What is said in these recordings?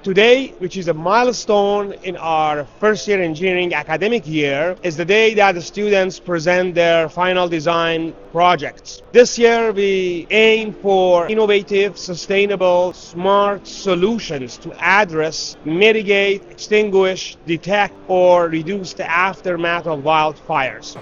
Today, which is a milestone in our first year engineering academic year, is the day that the students present their final design projects. This year, we aim for innovative, sustainable, smart solutions to address, mitigate, extinguish, detect, or reduce the aftermath of wildfires.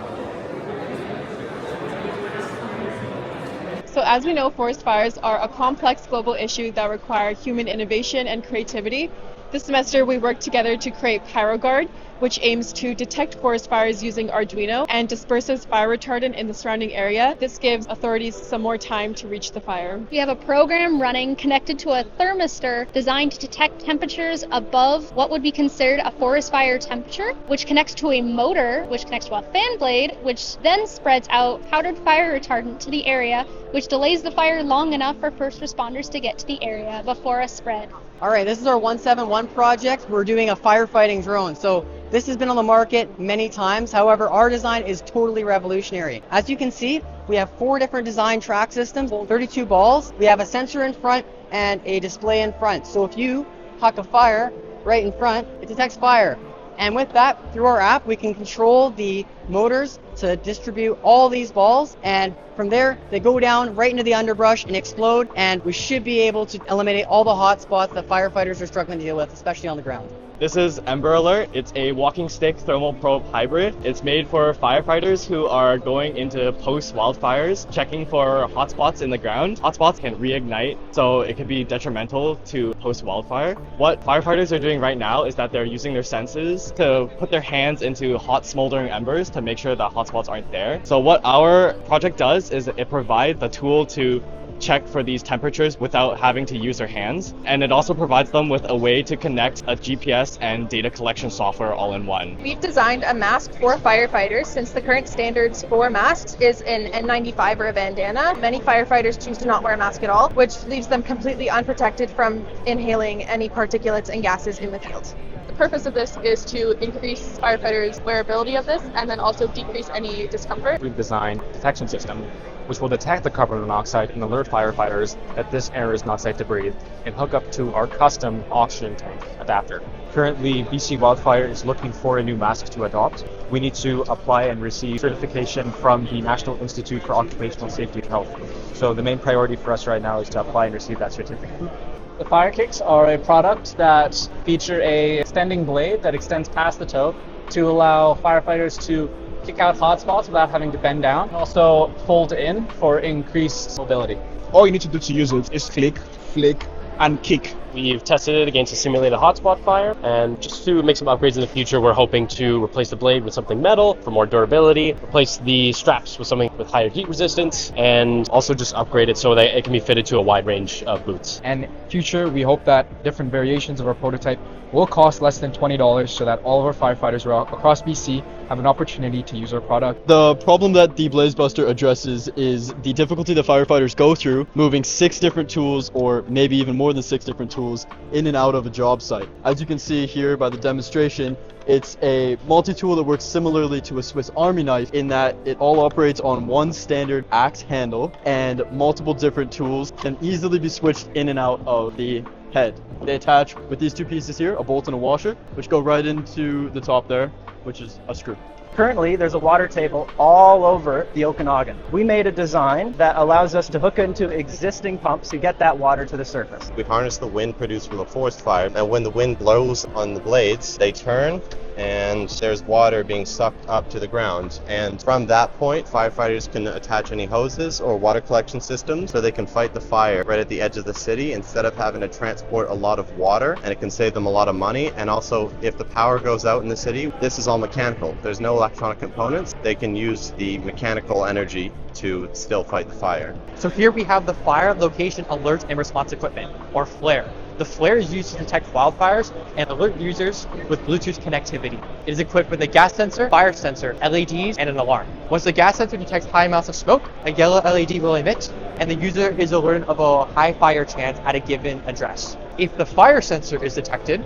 So as we know, forest fires are a complex global issue that require human innovation and creativity. This semester, we worked together to create PyroGuard, which aims to detect forest fires using Arduino and disperses fire retardant in the surrounding area. This gives authorities some more time to reach the fire. We have a program running connected to a thermistor designed to detect temperatures above what would be considered a forest fire temperature, which connects to a motor, which connects to a fan blade, which then spreads out powdered fire retardant to the area, which delays the fire long enough for first responders to get to the area before a spread. All right, this is our 171 project. We're doing a firefighting drone. So this has been on the market many times. However, our design is totally revolutionary. As you can see, we have 4 different design track systems, 32 balls. We have a sensor in front and a display in front. So if you huck a fire right in front, it detects fire. And with that, through our app, we can control the motors to distribute all these balls. And from there, they go down right into the underbrush and explode. And we should be able to eliminate all the hot spots that firefighters are struggling to deal with, especially on the ground. This is Ember Alert. It's a walking stick thermal probe hybrid. It's made for firefighters who are going into post-wildfires, checking for hotspots in the ground. Hotspots can reignite, so it can be detrimental to post-wildfire. What firefighters are doing right now is that they're using their senses to put their hands into hot smoldering embers to make sure that hotspots aren't there. So what our project does is it provides the tool to check for these temperatures without having to use their hands. And it also provides them with a way to connect a GPS and data collection software all in one. We've designed a mask for firefighters since the current standards for masks is an N95 or a bandana. Many firefighters choose to not wear a mask at all, which leaves them completely unprotected from inhaling any particulates and gases in the field. The purpose of this is to increase firefighters' wearability of this and then also decrease any discomfort. We've designed a detection system which will detect the carbon monoxide and alert firefighters that this air is not safe to breathe and hook up to our custom oxygen tank adapter. Currently, BC Wildfire is looking for a new mask to adopt. We need to apply and receive certification from the National Institute for Occupational Safety and Health. So the main priority for us right now is to apply and receive that certificate. The fire kicks are a product that feature a extending blade that extends past the toe to allow firefighters to kick out hot spots without having to bend down. Also fold in for increased mobility. All you need to do to use it is click, flick, and kick. We've tested it against a simulated hotspot fire, and just to make some upgrades in the future, we're hoping to replace the blade with something metal for more durability, replace the straps with something with higher heat resistance, and also just upgrade it so that it can be fitted to a wide range of boots. And in future, we hope that different variations of our prototype will cost less than $20 so that all of our firefighters across BC have an opportunity to use our product. The problem that the BlazeBuster addresses is the difficulty that firefighters go through moving 6 different tools, or maybe even more than 6 different tools, in and out of a job site. As you can see here by the demonstration, it's a multi-tool that works similarly to a Swiss Army knife in that it all operates on one standard axe handle, and multiple different tools can easily be switched in and out of the head. They attach with these 2 pieces here, a bolt and a washer, which go right into the top there, which is a screw. Currently, there's a water table all over the Okanagan. We made a design that allows us to hook into existing pumps to get that water to the surface. We harness the wind produced from a forest fire, and when the wind blows on the blades, they turn, and there's water being sucked up to the ground. And from that point, firefighters can attach any hoses or water collection systems so they can fight the fire right at the edge of the city instead of having to transport a lot of water, and it can save them a lot of money. And also, if the power goes out in the city, this is all mechanical. There's no electronic components. They can use the mechanical energy to still fight the fire. So here we have the Fire Location Alert and Response Equipment, or FLARE. The FLARE is used to detect wildfires and alert users with Bluetooth connectivity. It is equipped with a gas sensor, fire sensor, LEDs, and an alarm. Once the gas sensor detects high amounts of smoke, a yellow LED will emit, and the user is alerted of a high fire chance at a given address. If the fire sensor is detected,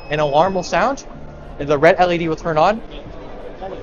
an alarm will sound, and the red LED will turn on,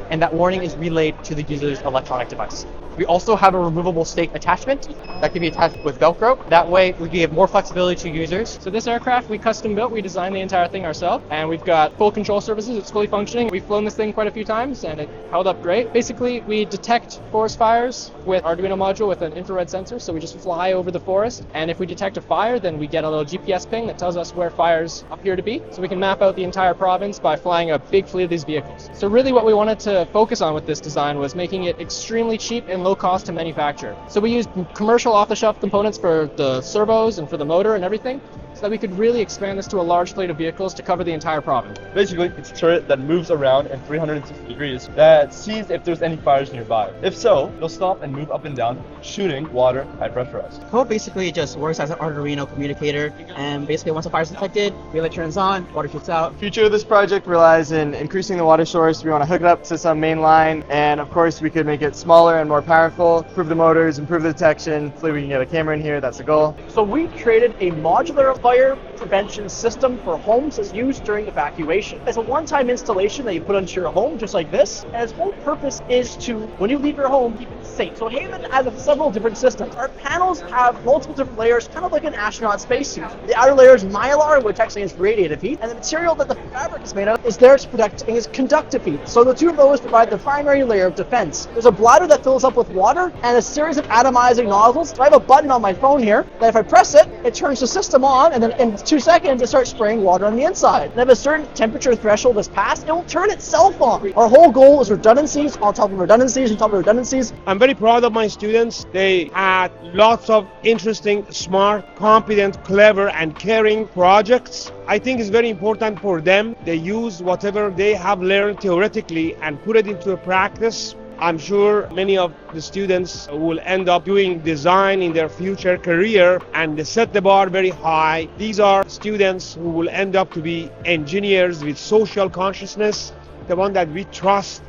and that warning is relayed to the user's electronic device. We also have a removable stake attachment that can be attached with Velcro. That way we give more flexibility to users. So this aircraft we custom built, we designed the entire thing ourselves, and we've got full control surfaces, it's fully functioning. We've flown this thing quite a few times and it held up great. Basically, we detect forest fires with Arduino module with an infrared sensor, so we just fly over the forest, and if we detect a fire, then we get a little GPS ping that tells us where fires appear to be, so we can map out the entire province by flying a big fleet of these vehicles. So really what we wanted to focus on with this design was making it extremely cheap and low cost to manufacture. So we used commercial off-the-shelf components for the servos and for the motor and everything, so that we could really expand this to a large fleet of vehicles to cover the entire province. Basically, it's a turret that moves around in 360 degrees that sees if there's any fires nearby. If so, it'll stop and move up and down, shooting water high pressurized. Code basically just works as an Arduino communicator, and basically once a fire is detected, relay turns on, water shoots out. The future of this project relies in increasing the water source. We want to hook it up to some main line, and of course we could make it smaller and more powerful, improve the motors, improve the detection. Hopefully we can get a camera in here, that's the goal. So we created a modular fire prevention system for homes that's used during evacuation. It's a one-time installation that you put into your home, just like this, and its whole purpose is to, when you leave your home, keep it safe. So Haven has several different systems. Our panels have multiple different layers, kind of like an astronaut spacesuit. The outer layer is mylar, which actually is radiative heat, and the material that the fabric is made of is there to protect and is conductive heat. So the two of those provide the primary layer of defense. There's a bladder that fills up with water and a series of atomizing nozzles. So I have a button on my phone here that if I press it, it turns the system on, and then in 2 seconds it starts spraying water on the inside. And if a certain temperature threshold is passed, it will turn itself on. Our whole goal is redundancies on top of redundancies on top of redundancies. I'm very proud of my students. They had lots of interesting, smart, competent, clever, and caring projects. I think it's very important for them. They use whatever they have learned theoretically and put it into a practice. I'm sure many of the students will end up doing design in their future career, and they set the bar very high. These are students who will end up to be engineers with social consciousness, the one that we trust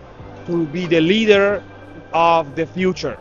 to be the leader of the future.